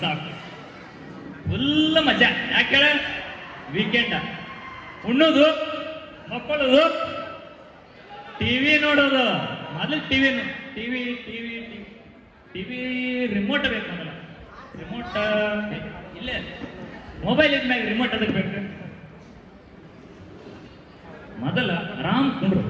ಸಾಕು ಫುಲ್ ಮಜಾ. ಯಾಕೆ ಹೇಳ, ವೀಕೆಂಡ ಉಣ್ಣೋದು, ಮಕ್ಕಳೋದು, ಟಿವಿ ನೋಡೋದು. ಮೊದಲು TV TV TV TV TV remote ಬೇಕು. ಮೊದಲ ರಿಮೋಟ್ ಇಲ್ಲೇ ಮೊಬೈಲ್ ಇದ್ಮ್ಯಾಗ ರಿಮೋಟ್ ಅದಕ್ಕೆ ಬೇಕು. ಮೊದಲ ಆರಾಮ್ ಕುಂಡ್ರು.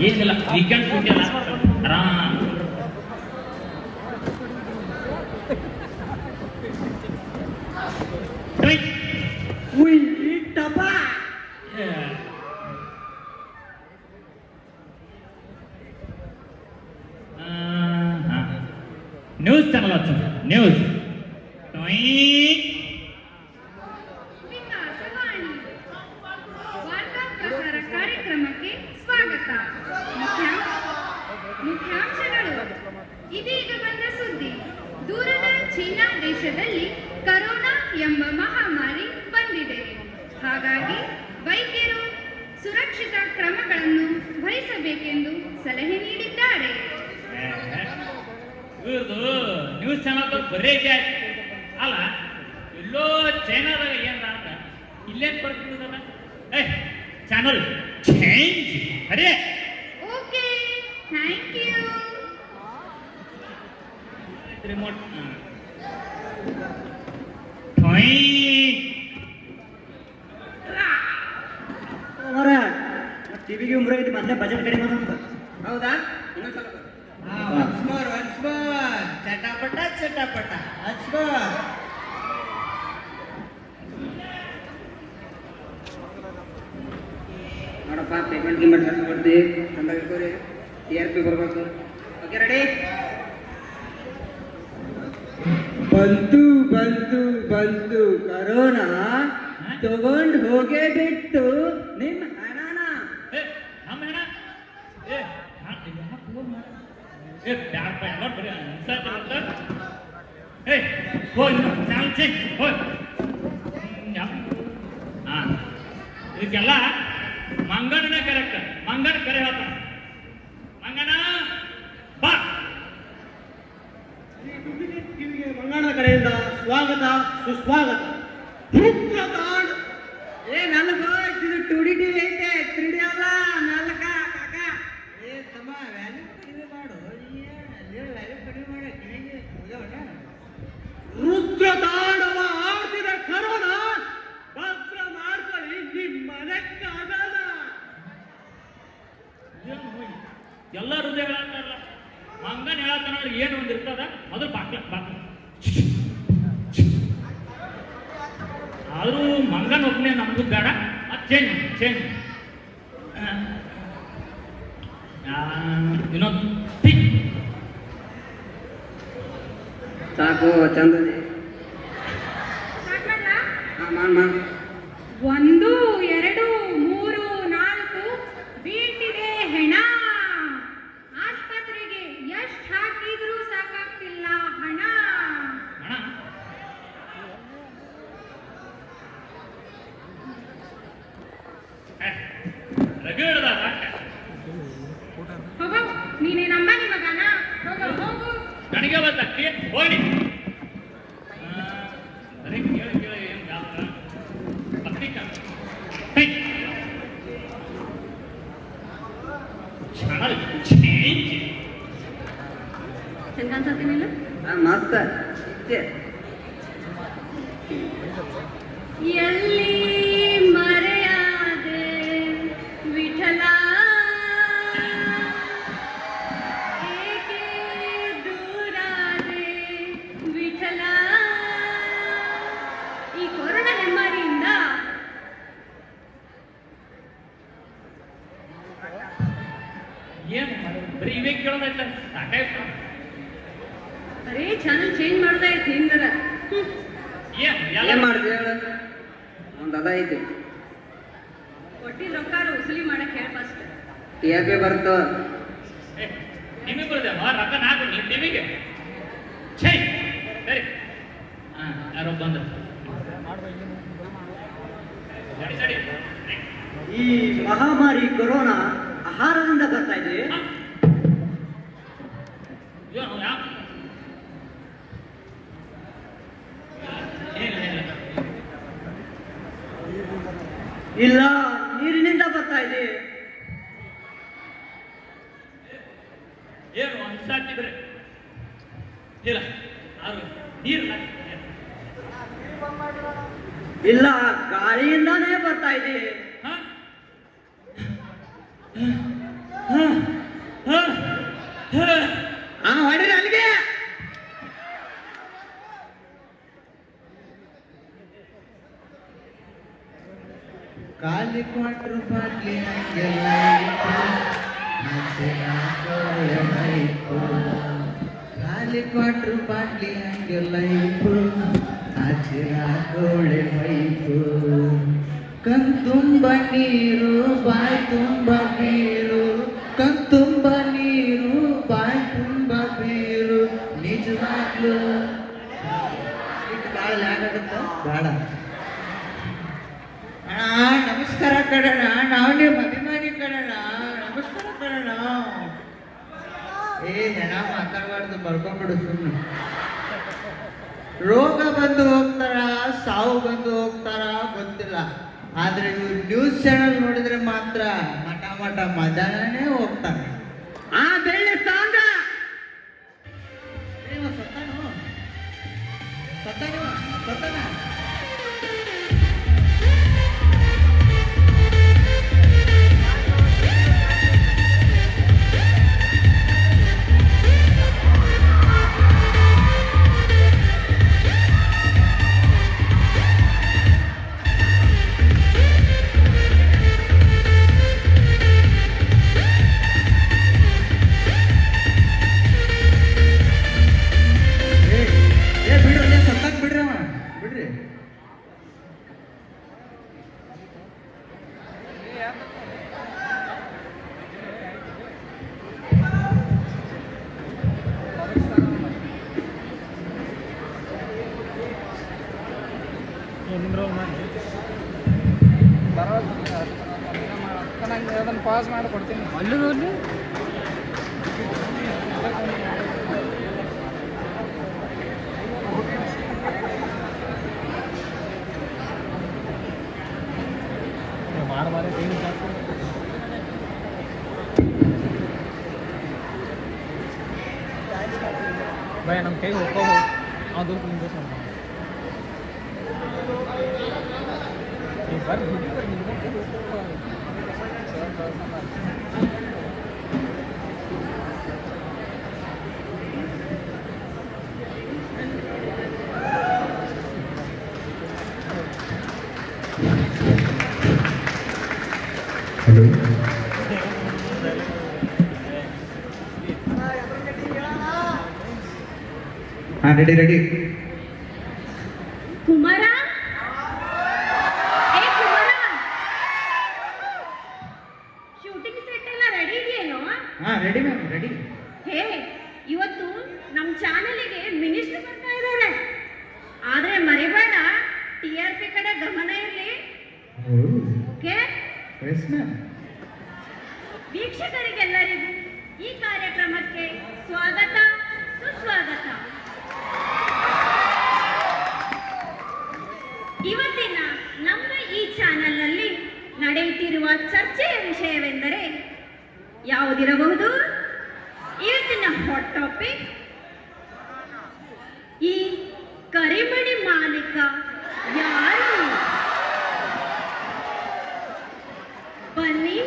ಏನಿಲ್ಲ, ವೀಕೆಂಡ್ ಕುಂಟಿಲ್ಲ, ಆರಾಮ್ ನ್ಯೂಸ್ ಚಾನಲ್ ನ್ಯೂಸ್ ವಾರ್ತಾ ಪ್ರಸಾರ ಕಾರ್ಯಕ್ರಮಕ್ಕೆ ಸ್ವಾಗತ. ಮುಖ್ಯಾಂಶಗಳು. ಇದೀಗ ಬಂದ ಸುದ್ದಿ. ದೂರದ ಚೀನಾ ದೇಶದಲ್ಲಿ ಕರೋನಾ ಎಂಬ ಮಹಾಮಾರಿ ಬಂದಿದೆ. ಹಾಗಾಗಿ ವೈದ್ಯರು ಸುರಕ್ಷಿತ ಕ್ರಮಗಳನ್ನು ವಹಿಸಬೇಕೆಂದು ಸಲಹೆ ನೀಡಿದ್ದಾರೆ. ಇವ್ರದು ನ್ಯೂಸ್ ಚಾನಲ್ ಬರೇ ಅಲ್ಲ, ಎಲ್ಲೋ ಚೈನಾದಾಗ ಏನ ಅಂತ ಇಲ್ಲೇನ್ ಬರ್ತಿದ್ದಲ್ಲ. ಚಾನಲ್ ಚೇಂಜ್ ಅರೇ. Okay, thank you. ರಿಮೋಟ್ ಟಿವಿಗೆ ಉಮ್ರ ಇದು ಮೊದಲೇ ಬಜೆಟ್ ಕಡಿಮೆ ಹೌದಾ? ಚಟಾಪಟ ಚಟಾಪಟ ನೋಡಪ್ಪ, ಪೇಮೆಂಟ್ ಗಿಮೆಂಟ್ ಕೊಡ್ತೀವಿ, ಚಂದ ಇಟ್ಕೋರಿ, TRP ಬರ್ಬೇಕು. Okay, ready? ಬಂತು ಬಂತು ಬಂತು ಕರೋನಾ, ತಗೊಂಡು ಹೋಗೇ ಬಿಟ್ಟು ನಿಮ್ಮ ಹಣನ. ನಮ್ಮ ಹಣ ಇದಕ್ಕೆಲ್ಲ ಮಂಗಣ್ಣನೇ ಕರೆಕ್ಟ್. ಮಂಗಣ್ಣ ಕರೆ ಹೇಳ್ತಾನ, ಮಂಗಣ್ಣ ಬಾ. ಮಂಗಣ್ಣ ಕಡೆಯಿಂದ ಸ್ವಾಗತ ಸುಸ್ವಾಗತ. ನನಗ ಇದು 2D TV ಐತೆ, 3D ಅಲ್ಲ. ನಾಲ್ಕ ಕಾಕ ತಮ್ಮ ವ್ಯಾಲ್ಯೂ ಕಡಿಮೆ ಮಾಡು. ವ್ಯಾಲ್ಯೂ ಕಡಿಮೆ ಮಾಡಿ ರುದ್ರತಾಂಡವ ಆಡ್ತಿದೆ ಕರೋನಾ. ಭದ್ರ ಮಾಡ್ಕೊಳ್ಳಿ, ನಿಮ್ಮನೆಕ್ಕಾಗಲ್ಲ. ಎಲ್ಲ ಹೃದಯ ಹೇಳತ್ತಾರಲ್ಲ, ಮಂಗನ್ ಹೇಳತ್ತಾನ ಏನು ಒಂದಿರ್ತದ. ಮೊದಲು ಬಾಕ್ಲ ಆದ್ರೂ ಮಂಗನ್ ಒಬ್ಬನೇ ನಮಗೂ ಬೇಡ. ಚೇಂಜ್ ಚೇಂಜ್ ಇನ್ನೊಂದು ಸಾಕು, ಚಂದ. ಒಂದು 2 3 4 ಬೀಳ್ತಿದೆ ಹೆಣ. ಆಸ್ಪತ್ರೆಗೆ ಎಷ್ಟು ಹಾಕಿದ್ರೂ ಸಾಕಾಗ್ತಿಲ್ಲ ಹಣ. ಹೋಗೋ, ನೀನೇನಮ್ಮ ನಿಮಗನ? ಹೋಗೋ ಹೋಗು. ನನಗೆ ಬಂದಕ್ಕೆ ಹೋಗಿ ಅರೆ ಕೇಳ ಕೇಳ ಏನು ಗಾತ್ರ ಪತ್ರಿಕಾ ಚಾನಲ್ ಚೇಂಜ್ ಚಂದ ಅನ್ಸತ್ತೀನಿಲ್ಲ? ಮಸ್ತ. ಎಲ್ಲಿ ಮರೆಯಾದೆ ವಿಠಲ, ಏಕೆ ದೂರಾದೆ ವಿಠಲ. ಈ ಕೊರೋನಾ ಹೆಮ್ಮಾರಿಯಿಂದ ಏನು ಬರೀ ಇವೇ ಕೇಳೋದಾಯ್ತ ಸಾಕಾಯ್ತು. ಬರೀ ಚಾನಲ್ ಚೇಂಜ್ ಮಾಡ್ತಾ ಇತ್ತು ಹಿಂದರ. ಏನ್ ಮಾಡಿದೆ ಹೇಳ? ಒಂದು ಅದ ಐತಿ, ಕೊಟ್ಟಿದ್ ರೊಕ್ಕಾರ ವಸೂಲಿ ಮಾಡಕ್ ಹೇಳ ಫಸ್ಟ್. TRP ಬರ್ತು. ನಿಮಗೆ ಬರ್ತದೆ ರೊಕ್ಕ ನಾಲ್ಕು ಟಿವಿಗೆ. ಛೈ ಸರಿ, ಯಾರೋ ಬಂದ್ರು. ಸರಿ ಸರಿ ಈ ಮಹಾಮಾರಿ ಕೊರೋನಾ ಆಹಾರದಿಂದ ಬರ್ತಾ ಇದೆ. ಏನು ಯಾಕೆ ಏನಿಲ್ಲ ಇಲ್ಲ, ನೀರಿನಿಂದ ಬರ್ತಾ ಇದೆ. ಏನು ಅನ್ಸಾತಿದ್ರೆ ಇಲ್ಲ ಅದು ನೀರಲ್ಲ ಇಲ್ಲ, ಗಾಳಿಯಿಂದಾನೇ ಬರ್ತಾ ಇದೆ. ಹ? ಹ? ಹ? ಹ? ಹೊಡಿರಿ ಅಲ್ಲಿಗೆ. ಖಾಲಿ ಕ್ವಾಟ್ರು ಬಾಟ್ಲಿ ಹಂಗೆಲ್ಲ ಖಾಲಿ ಕ್ವಾಟ್ರು ಬಾಟ್ಲಿ ಹಂಗೆಲ್ಲ ಹಾಕೋಳೆ ಮೈಪು ಕಣ್ತುಂಬ ನೀರು ಬಾಯ್ ತುಂಬ ಬೀರು ಕಣ್ತುಂಬ ನೀರು ಬಾಯ್ ತುಂಬ ಬೀರು ನಿಜವಾಗ್ಲು ಭಾಳ ಲ್ಯಾಗಾಗುತ್ತ ಬೇಡ. ಅಣ್ಣ ನಮಸ್ಕಾರ ಕಣಣ್ಣ, ನಾವು ನಿಮ್ಮ ಅಭಿಮಾನಿ ಕಣಣ್ಣ, ನಮಸ್ಕಾರ ಕಣಣ್ಣ. ಹೆಣ ಮಾತಾಡಬಾರ್ದು, ಬರ್ಕೊಂಡ್ಬಿಡು ಸುಮ್ಮನೆ. ರೋಗ ಬಂದು ಹೋಗ್ತಾರ, ಸಾವು ಬಂದು ಹೋಗ್ತಾರ ಗೊತ್ತಿಲ್ಲ, ಆದ್ರೆ ಇವ್ರು ನ್ಯೂಸ್ ಚಾನಲ್ ನೋಡಿದ್ರೆ ಮಾತ್ರ ಮಠ ಮಠ ಮಧ್ಯಾಹ್ನನೇ ಹೋಗ್ತಾರೆ. ಆ ಬೆಳ್ಳಿ ಸಾಂಗ ಸತ್ತಾನ ಬಿಡ್ರಿ. ಅದನ್ನು ಪಾಸ್ ಮಾಡಿ ಕೊಡ್ತೀನಿ ಅಲ್ಲೂ ಅಲ್ಲಿ ಭಯ ನಮ್ಮ ಕೈ ಹೋಗೋ ಅದು ನಿಂದು ಹಲೋ ಹಾಂ ರೆಡಿ ಕುಮಾರ, ಏ ಕುಮಾರ, ಶೂಟಿಂಗ್ ಸೆಟ್ ಎಲ್ಲ ರೆಡಿ ಇದೆಯೇನೋ? ಹಾಂ ರೆಡಿ ಮ್ಯಾಮ್ ರೆಡಿ. ಹೇ, ಇವತ್ತು ನಮ್ಮ ಚಾನೆಲ್ಗೆ ಮಿನಿಸ್ಟರ್ ಬರ್ತಾ ಇದ್ದಾರೆ. ಆದ್ರೆ ಮರಿಬೇಡ, TRP ಕಡೆ ಗಮನ ಇರಲಿ. ಓಕೆ? Yes ma'am. ವೀಕ್ಷಕರಿಗೆಲ್ಲರಿಗೂ ಈ ಕಾರ್ಯಕ್ರಮಕ್ಕೆ ಸ್ವಾಗತ, ಸುಸ್ವಾಗತ. ಇವತ್ತಿನ ನಮ್ಮ ಈ ಚಾನೆಲ್ನಲ್ಲಿ ನಡೆಯುತ್ತಿರುವ ಚರ್ಚೆಯ ವಿಷಯವೆಂದರೆ ಯಾವುದಿರಬಹುದು? ಇವತ್ತಿನ ಹಾಟ್ ಟಾಪಿಕ್ ಈ ಕರಿಮಣಿ ಮಾಲೀಕ ಯಾರು? ಬನ್ನಿ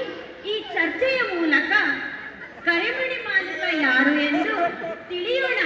ಈ ಚರ್ಚೆಯ ಮೂಲಕ ಕರಿಮಣಿ ಮಾಲೀಕ ಯಾರು ಎಂದು ತಿಳಿಯೋಣ.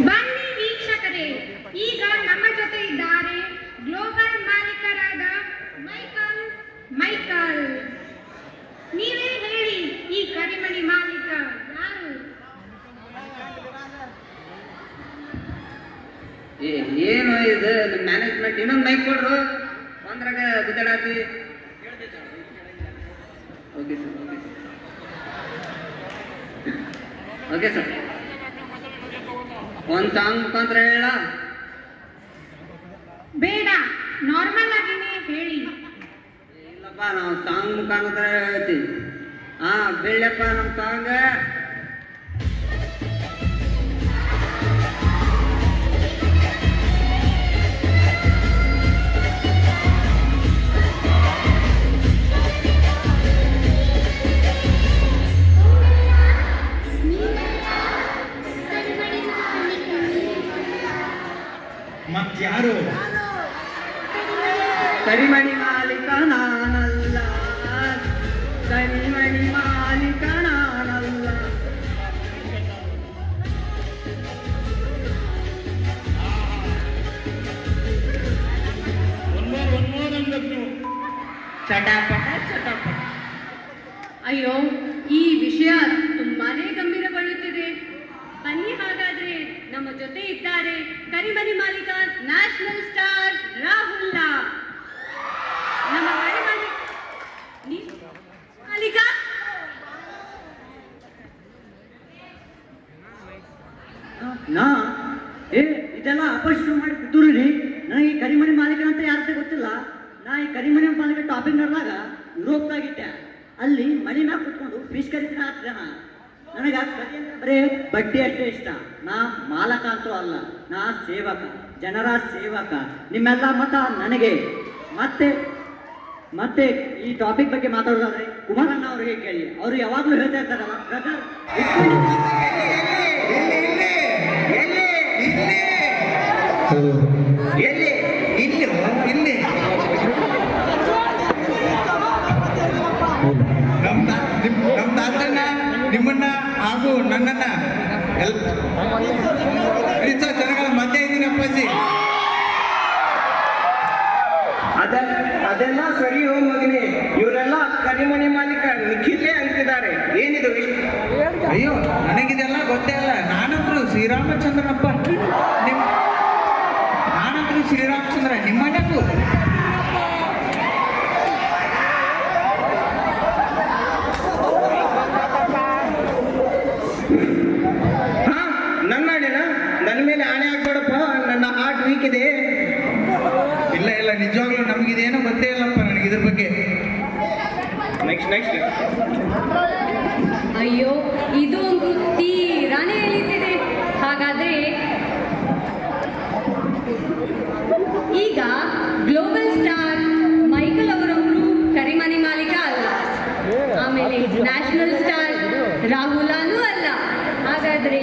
ಬನ್ನಿ ವೀಕ್ಷಕರೇ, ಈಗ ನಮ್ಮ ಏನು ಇದು ಮ್ಯಾನೇಜ್ಮೆಂಟ್ ಇನ್ನೊಂದು ಮೈಕ್ ಕೊಡ್ರು ಒಂದ್ರಾಗ ಗುದ್ದಾಡತಿ ಓಕೆ ಸರ್ ಓಕೆ ಸರ್ ಒಂದು ಸಾಂಗ್ ಮುಖಾಂತರ ಹೇಳ ಬೇಡ, ನಾರ್ಮಲ್ ಆಗಿನೇ ಹೇಳಿ. ಇಲ್ಲಪ್ಪ ನಾವು ಸಾಂಗ್ ಮುಖಾಂತರ ಹೇಳ್ತೀವಿ. ಹಾ ಬೆಳ್ಳಪ್ಪ ನಮ್ಮ ಸಾಂಗ್. ಮತ್ಯಾರು? ಕರಿಮಣಿ ಮಾಲೀಕ ನಾನಲ್ಲ, ಕರಿಮಣಿ ಮಾಲೀಕ ನಾನಲ್ಲ. ಚಟಾಪಟ ಚಟಾಪಟ. ಅಯ್ಯೋ, ಈ ವಿಷಯ ತುಂಬಾನೇ ಗಂಭೀರಗೊಳ್ಳುತ್ತಿದೆ. ಬನ್ನಿ, ಹಾಗಾದ್ರೆ ನಮ್ಮ ಜೊತೆ ಇದ್ದಾರೆ ಕರಿಮನಿ ಮಾಲೀಕ ನ್ಯಾಷನಲ್ ಸ್ಟಾರ್ ರಾಹುಲ್. ನಮ್ಮ ಕರಿಮನಿ ಮಾಲೀಕ ನಾ ಇದೆಲ್ಲ ಅಪರಿಶ್ರಮ ಮಾಡಿ ಕೂತೂರಿ. ನನಗೆ ಈ ಕರಿಮಣಿ ಮಾಲೀಕನ ಅಂತ ಯಾರಂತ ಗೊತ್ತಿಲ್ಲ. ನಾ ಈ ಕರಿಮಣಿ ಮಾಲೀಕ ಟಾಪಿಕ್ ನಡೆದಾಗ ಯುರೋಪ್ದಾಗಿದ್ದೆ. ಅಲ್ಲಿ ಮನೆ ಮ್ಯಾಗ ಕುತ್ಕೊಂಡು ಫಿಶ್ ಕರಿತೀನಿ ಜನ. ನನಗೆ ಕರಿ ಅಂದ್ರೆ ಬರೀ ಬಡ್ಡಿ ಅಷ್ಟೇ ಇಷ್ಟ. ನಾ ಮಾಲಕ ಅಂತೂ ಅಲ್ಲ, ನಾ ಸೇವಕ, ಜನರ ಸೇವಕ. ನಿಮ್ಮೆಲ್ಲ ಮತ ನನಗೆ. ಮತ್ತೆ ಮತ್ತೆ ಈ ಟಾಪಿಕ್ ಬಗ್ಗೆ ಮಾತಾಡೋದಾದ್ರೆ ಕುಮಾರಣ್ಣ ಅವರಿಗೆ ಕೇಳಿ. ಅವರು ಯಾವಾಗಲೂ ಹೇಳ್ತಾ ಇರ್ತಾರಲ್ಲ, ಬ್ರದರ್ ಎಲ್ಲಿ ಇಲ್ಲಿ ಇಲ್ಲಿ ನಮ್ಮ ತಾತನ್ನ ನಿಮ್ಮನ್ನ ಹಾಗೂ ನನ್ನನ್ನ ಜನಗಳ ಮಧ್ಯೆ ಇದ್ದೀನಿ ಅಪ್ಪಾಜಿ. ಅದೆಲ್ಲ ಸರಿ ಹೋ ಮಗನೇ. ಇವರೆಲ್ಲ ಕರಿಮಣಿ ಮಾಲೀಕ ನಿಖಿಲೇ ಅಂತಿದ್ದಾರೆ. ಏನಿದು? ಅಯ್ಯೋ, ನನಗಿದೆಲ್ಲ ಗೊತ್ತೇ ಇಲ್ಲ. ನಾನಂದ್ರು ಶ್ರೀರಾಮಚಂದ್ರನಪ್ಪ. ನಾನಂದ್ರು ಶ್ರೀರಾಮಚಂದ್ರ. ನಿಮ್ಮನೆಗೂ ನನ್ನ ಆಣೆನ? ನನ್ನ ಮೇಲೆ ಆಣೆ ಆಗ್ಬೇಡಪ್ಪ, ನನ್ನ ಹಾರ್ಟ್ ವೀಕ್ ಇದೆ. ಇಲ್ಲ ಇಲ್ಲ, ನಿಜವಾಗ್ಲೂ ನಮಗಿದೇನೋ ಗೊತ್ತೇ ಇಲ್ಲಪ್ಪ ನನಗೆ ಇದ್ರ ಬಗ್ಗೆ. ನೆಕ್ಸ್ಟ್ ಅಯ್ಯೋ, ಇದು ಒಂದು ತೀರಾನೇ ಎಳೀತಿದೆ. ಹಾಗಾದ್ರೆ ಈಗ ಗ್ಲೋಬಲ್ ಸ್ಟಾರ್ ಮೈಕಲ್ ಅವರೊಬ್ರು ಕರಿಮನಿ ಮಾಲೀಕ ಅಲ್ಲ, ಆಮೇಲೆ ನ್ಯಾಷನಲ್ ಸ್ಟಾರ್ ರಾಹುಲನೂ ಅಲ್ಲ. ಹಾಗಾದ್ರೆ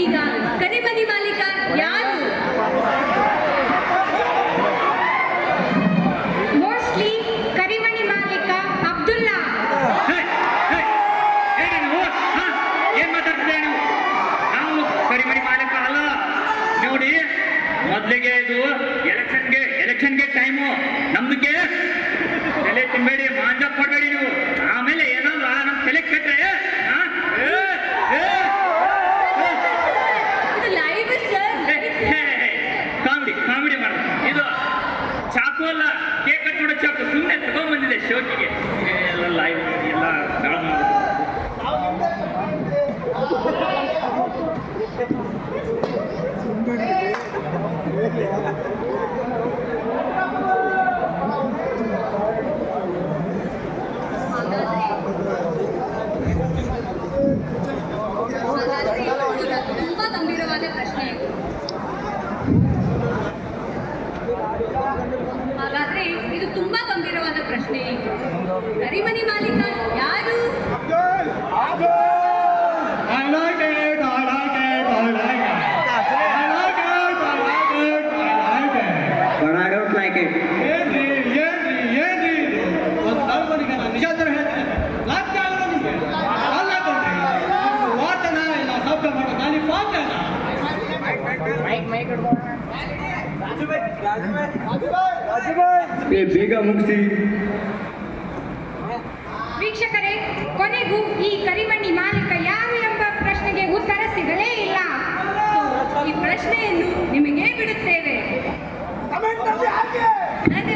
ಈಗ ಕರಿಮನಿ ಮಾಲೀಕ ಯಾರು? ಮೋಸ್ಟ್ಲಿ ಕರಿಮನಿ ಮಾಲೀಕ ಅಬ್ದುಲ್ಲಾ. ಏನ್ ಮಾತಾಡ್ತಿದ್ದೆ ನೀವು? ನಾವು ಕರಿಮಣಿ ಮಾಲೀಕ ಅಲ್ಲ. ನೋಡಿ, ಮೊದ್ಲಿಗೆ ಇದು ಎಲೆಕ್ಷನ್ಗೆ ಟೈಮು. ನಮ್ದಕ್ಕೆ ತಲೆ ತಿನ್ಬೇಡಿ, ಮಾಂಜ ಕೊಡ್ಬೇಡಿ ನೀವು. ಆಮೇಲೆ ಏನಾದ್ರು ನಮ್ ತಲೆ ಕಟ್ರೆ ಇದು ಲೈವ್ ಸರ್. ಕಾಮಿಡಿ ಮಾಡ. ಇದು ಚಾಕು ಅಲ್ಲ, ಕೇಕ್ ಕಟ್ ಮಾಡೋ ಚಾಕು. ಸುಮ್ಮನೆ ತಗೊಂಡ್ಬಂದಿದೆ ಶೋಕಿಗೆ. ಎಲ್ಲ ಲೈವ್ ಎಲ್ಲ ಹಾಳು ಮಾಡೋದು. ತುಂಬಾ ಗಂಭೀರವಾದ ಪ್ರಶ್ನೆ. ಹಾಗಾದ್ರೆ ಇದು ತುಂಬಾ ಗಂಭೀರವಾದ ಪ್ರಶ್ನೆ. ಕರಿಮನಿ ಮಾಲೀಕ ಯಾರು? ಬೇಗ ಮುಗಿಸಿ. ವೀಕ್ಷಕರೇ, ಕೊನೆಗೂ ಈ ಕರಿಮಣಿ ಮಾಲೀಕ ಯಾರು ಎಂಬ ಪ್ರಶ್ನೆಗೆ ಉತ್ತರ ಸಿಗಲೇ ಇಲ್ಲ. ಈ ಪ್ರಶ್ನೆ ಪ್ರಶ್ನೆಯನ್ನು ನಿಮಗೆ ಬಿಡುತ್ತೇವೆ. ಕಮೆಂಟ್ ನಲ್ಲಿ ಹಾಕಿ. ನನ್ನ